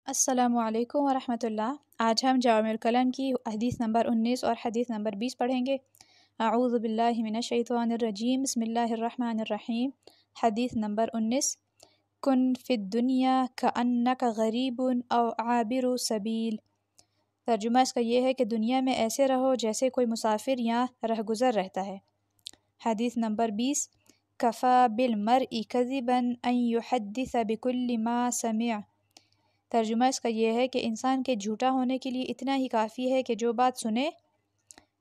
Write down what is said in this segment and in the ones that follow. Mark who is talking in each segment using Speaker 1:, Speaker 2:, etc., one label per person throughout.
Speaker 1: السلام علیکم ورحمۃ اللہ۔ آج ہم جوامع الکلم کی حدیث نمبر 19 اور حدیث نمبر 20 پڑھیں گے۔ اعوذ باللہ من الشیطان الرجیم، بسم اللہ الرحمن الرحیم۔ حدیث نمبر 19، کن فی الدنیا کأنک غریب او عابر سبیل۔ ترجمہ اس کا یہ ہے کہ دنیا میں ایسے رہو جیسے کوئی مسافر یا رہگزر رہتا ہے۔ حدیث نمبر 20، کفی بالمرء کذبا ان یحدث بکل ما سمع۔ ترجمہ اس کا یہ ہے کہ انسان کے جھوٹا ہونے کے لیے اتنا ہی کافی ہے کہ جو بات سنے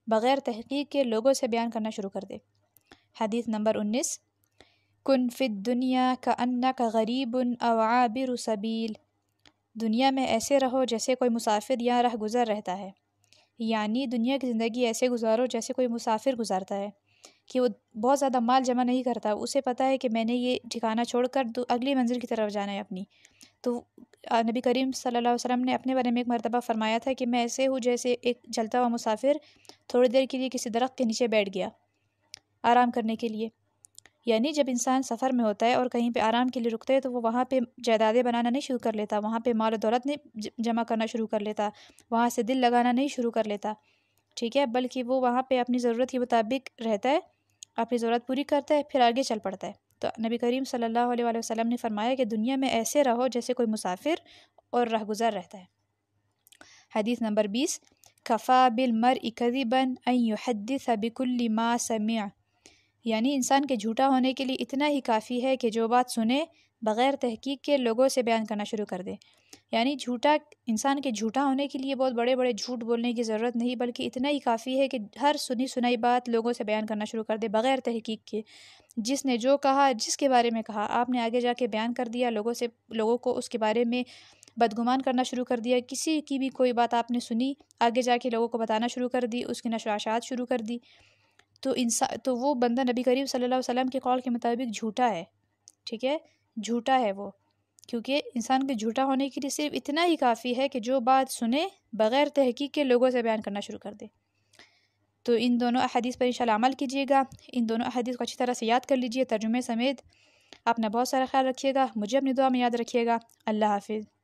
Speaker 1: بغیر تحقیق کے لوگوں سے بیان کرنا شروع کر دے۔ حدیث نمبر 19، کن فی الدنیا کأنک غریب او عابر سبیل۔ دنیا میں ایسے رہو جیسے کوئی مسافر یا رہ گزر رہتا ہے، یعنی دنیا کی زندگی ایسے گزارو جیسے کوئی مسافر گزارتا ہے کہ وہ بہت زیادہ مال جمع نہیں کرتا، اسے پتہ ہے کہ میں نے یہ ٹھکانہ چھوڑ کر اگلی منزل کی طرف جانا ہے اپنی۔ تو نبی کریم صلی اللہ علیہ وسلم نے اپنے بارے میں ایک مرتبہ فرمایا تھا کہ میں ایسے ہوں جیسے ایک چلتا ہوا مسافر تھوڑی دیر کے لیے کسی درخت کے نیچے بیٹھ گیا آرام کرنے کے لیے۔ یعنی جب انسان سفر میں ہوتا ہے اور کہیں پہ آرام کے لیے رکتا ہے تو وہ وہاں پہ جائیدادیں بنانا نہیں شروع کر لیتا، وہاں پہ مال و دولت نہیں جمع کرنا شروع کر لیتا، وہاں سے دل لگانا نہیں شروع کر لیتا، ٹھیک ہے، بلکہ وہ وہاں پہ اپنی ضرورت کے مطابق رہتا ہے، اپنی ضرورت پوری کرتا ہے، پھر آگے چل پڑتا ہے۔ تو نبی کریم صلی اللہ علیہ وآلہ وسلم نے فرمایا کہ دنیا میں ایسے رہو جیسے کوئی مسافر اور رہگزر رہتا ہے۔ حدیث نمبر 20، کفی بالمرء کذبا ان یحدث بکل ما سمع۔ یعنی انسان کے جھوٹا ہونے کے لیے اتنا ہی کافی ہے کہ جو بات سنے بغیر تحقیق کے لوگوں سے بیان کرنا شروع کر دے۔ یعنی انسان کے جھوٹا ہونے کے لیے بہت بڑے بڑے جھوٹ بولنے کی ضرورت نہیں، بلکہ اتنا ہی کافی ہے کہ ہر سنی سنائی بات لوگوں سے بیان کرنا شروع کر دے بغیر تحقیق کے۔ جس نے جو کہا، جس کے بارے میں کہا، آپ نے آگے جا کے بیان کر دیا، لوگوں کو اس کے بارے میں بدگمان کرنا شروع کر دیا، کسی کی بھی کوئی بات آپ نے سنی، آگے جا کے لوگوں کو بتانا شروع کر دی، اس کی نشر و اشاعت شروع کر دی، تو وہ بندہ نبی کریم صلی اللہ علیہ وسلم کے قول کے مطابق جھوٹا ہے، ٹھیک ہے، جھوٹا ہے وہ، کیونکہ انسان کے جھوٹا ہونے کے لیے صرف اتنا ہی کافی ہے کہ جو بات سنے بغیر تحقیق کے لوگوں سے بیان کرنا شروع کر دے۔ تو ان دونوں احادیث پر انشاءاللہ عمل کیجیے گا، ان دونوں احادیث کو اچھی طرح سے یاد کر لیجیے ترجمے سمیت۔ اپنا بہت سارا خیال رکھیے گا، مجھے اپنی دعا میں یاد رکھیے گا۔ اللہ حافظ۔